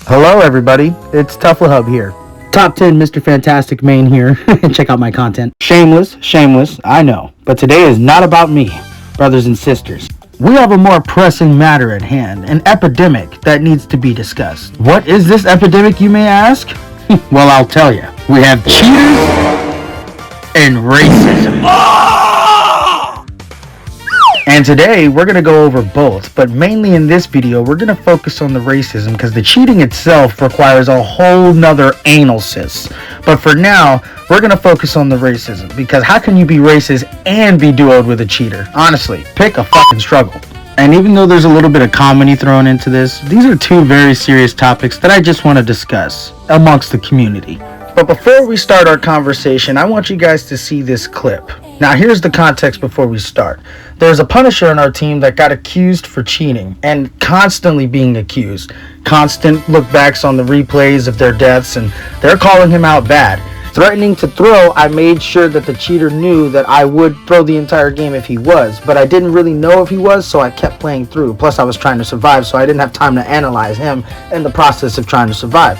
Hello everybody, it's TUFFLEHUB here. Top 10 Mr. Fantastic main here. Check out my content. Shameless, I know. But today is not about me, brothers and sisters. We have a more pressing matter at hand, an epidemic that needs to be discussed. What is this epidemic, you may ask? Well, I'll tell you. We have cheaters and racism. And today, we're going to go over both, but mainly in this video, we're going to focus on the racism because the cheating itself requires a whole nother analysis. But for now, we're going to focus on the racism because how can you be racist and be duoed with a cheater? Honestly, pick a fucking struggle. And even though there's a little bit of comedy thrown into this, these are two very serious topics that I just want to discuss amongst the community. But before we start our conversation, I want you guys to see this clip. Now, here's the context before we start. There's a Punisher on our team that got accused for cheating and constantly being accused. Constant lookbacks on the replays of their deaths, and they're calling him out bad. Threatening to throw, I made sure that the cheater knew that I would throw the entire game if he was, but I didn't really know if he was, so I kept playing through. Plus, I was trying to survive, so I didn't have time to analyze him in the process of trying to survive.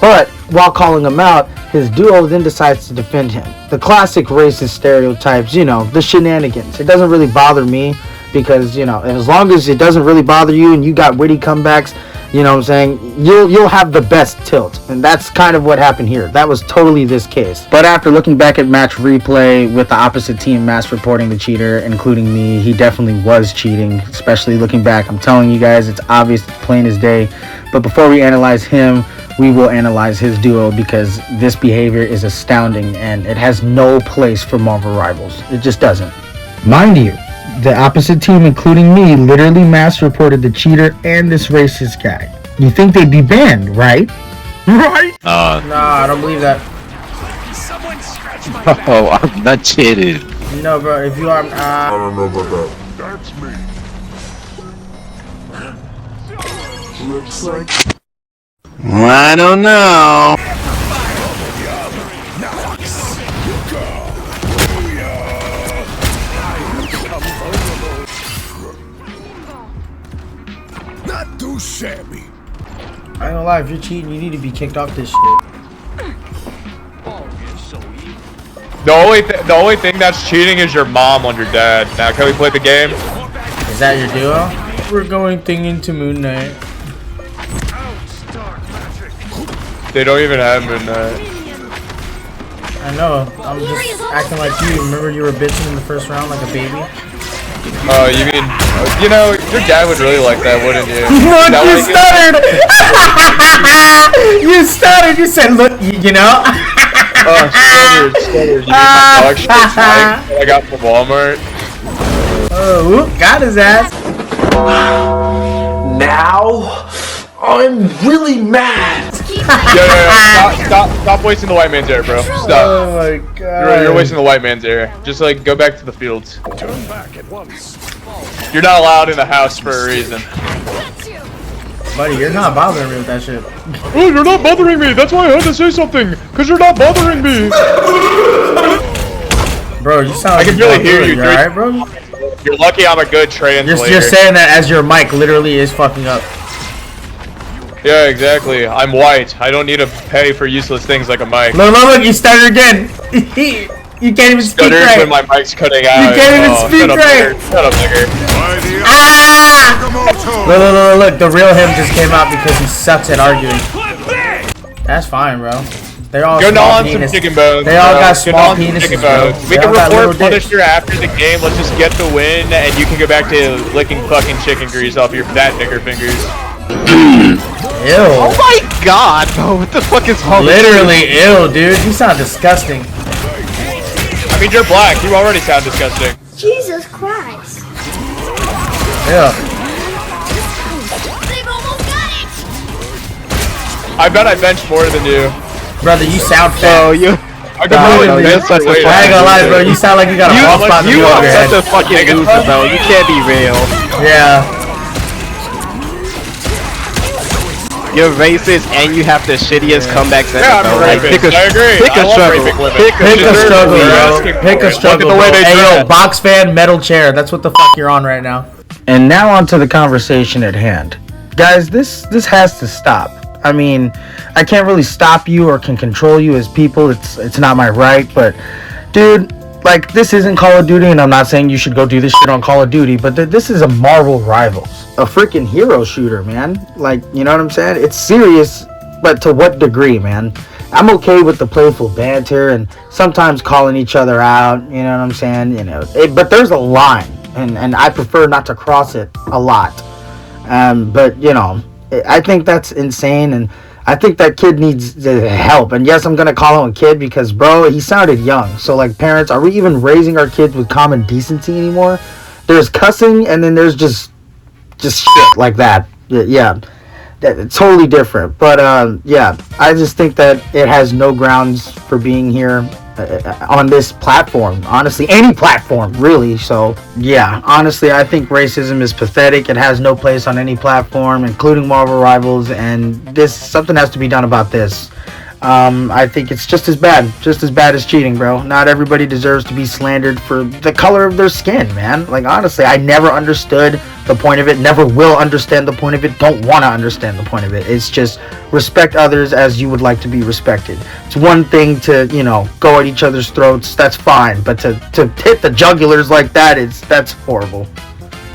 But while calling him out, his duo then decides to defend him. The classic racist stereotypes, you know, the shenanigans. It doesn't really bother me because, you know, as long as it doesn't really bother you and you got witty comebacks, you know what I'm saying, you'll have the best tilt. And that's kind of what happened here. That was totally this case. But after looking back at match replay with the opposite team mass reporting the cheater, including me, he definitely was cheating, especially looking back. I'm telling you guys, it's obvious, it's plain as day. But before we analyze him, we will analyze his duo because this behavior is astounding and it has no place for Marvel Rivals. It just doesn't. Mind you, the opposite team, including me, literally mass reported the cheater and this racist guy. You think they'd be banned, right? Right? Nah, I don't believe that. Oh, I'm not cheating. No, bro, if you are, I don't know about that. That's me. Looks like. I don't know. Not too shabby. I ain't gonna lie, if you're cheating, you need to be kicked off this shit. The only thing that's cheating is your mom on your dad. Now, can we play the game? Is that your duo? We're going thing into Moon Knight. They don't even have Midnight. I know, I'm just acting like you. Remember you were bitching in the first round like a baby? Oh, you mean, you know, your dad would really like that, wouldn't you? Look, you stuttered! You stuttered, you said, look, you know? Oh, stuttered. You mean my dog shit that I got from Walmart? Oh, whoop, got his ass. Now, I'm really mad. Stop wasting the white man's air, bro. Stop. Oh my god. You're wasting the white man's air. Just like go back to the fields. Turn back at once. You're not allowed in the house for a reason. Buddy, you're not bothering me with that shit. Oh, you're not bothering me. That's why I had to say something. Cause you're not bothering me. Bro, you sound like I can really hear you. You alright, bro? You're lucky I'm a good translator. You're saying that as your mic literally is fucking up. Yeah, exactly. I'm white. I don't need to pay for useless things like a mic. Look, you stuttered again. You can't even speak right. When my mic's cutting out. You can't even speak right. Shut up, nigger. Ah! Look, the real him just came out because he sucks at arguing. That's fine, bro. They're all Go small on penis. some chicken bones. They all got Go small on some penises, chicken bro. bones. We They can all got report little dicks. Punisher after the game. Let's just get the win, and you can go back to licking fucking chicken grease off your fat nigger fingers. Ew. Oh my god, bro, what the fuck is wrong with you? Literally ill, dude. You sound disgusting. I mean, you're black. You already sound disgusting. Jesus Christ. Yeah. They've almost got it. I bet I bench more than you. Brother, you sound fat. Oh, you. I could probably no, you're bench such a weight. I ain't gonna lie, bro. You sound like you got a bald spot in the You middle of are your head. such a fucking loser, bro. You can't be real. Yeah. You're racist and you have the shittiest comebacks ever, Yeah, I'm bro. a Like, rapist. pick a, I agree. pick I a love struggle. raping women. Pick Pick a struggle, You're bro. asking Pick for a it. struggle, Look at the way bro. they Hey, yo, dress. box fan, metal chair. That's what the fuck you're on right now. And now on to the conversation at hand. Guys, this has to stop. I mean, I can't really stop you or can control you as people. It's not my right. But, dude, like, this isn't Call of Duty, and I'm not saying you should go do this shit on Call of Duty, but this is a Marvel Rivals, a freaking hero shooter, man. Like, you know what I'm saying? It's serious, but to what degree, man? I'm okay with the playful banter and sometimes calling each other out, you know what I'm saying? You know, but there's a line, and I prefer not to cross it a lot. But, you know, I think that's insane, and I think that kid needs help. And yes, I'm going to call him a kid because, bro, he sounded young. So, like, parents, are we even raising our kids with common decency anymore? There's cussing, and then there's just shit like that. Yeah, it's totally different. But, yeah, I just think that it has no grounds for being here on this platform. Honestly, any platform, really. So, yeah, honestly, I think racism is pathetic. It has no place on any platform, including Marvel Rivals, and something has to be done about this. I think it's just as bad as cheating, bro. Not everybody deserves to be slandered for the color of their skin, man. Like, honestly, I never understood the point of it, never will understand the point of it, don't want to understand the point of it. It's just respect others as you would like to be respected. It's one thing to, you know, go at each other's throats, that's fine, but to hit the jugulars like that, that's horrible.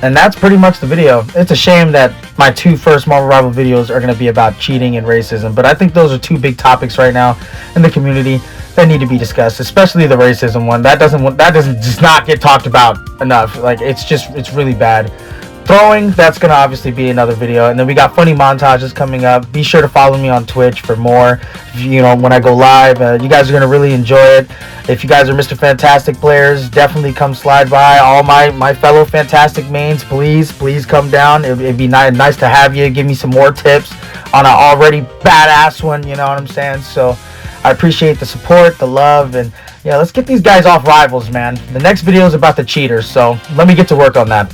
And that's pretty much the video. It's a shame that my two first Marvel Rival videos are going to be about cheating and racism, but I think those are two big topics right now in the community that need to be discussed, especially the racism one. That doesn't just not get talked about enough. Like, it's really bad. Throwing, that's going to obviously be another video. And then we got funny montages coming up. Be sure to follow me on Twitch for more. You know, when I go live, you guys are going to really enjoy it. If you guys are Mr. Fantastic players, definitely come slide by. All my fellow Fantastic mains, please come down. It'd be nice to have you. Give me some more tips on an already badass one, you know what I'm saying? So I appreciate the support, the love, and yeah, let's get these guys off Rivals, man. The next video is about the cheaters, so let me get to work on that.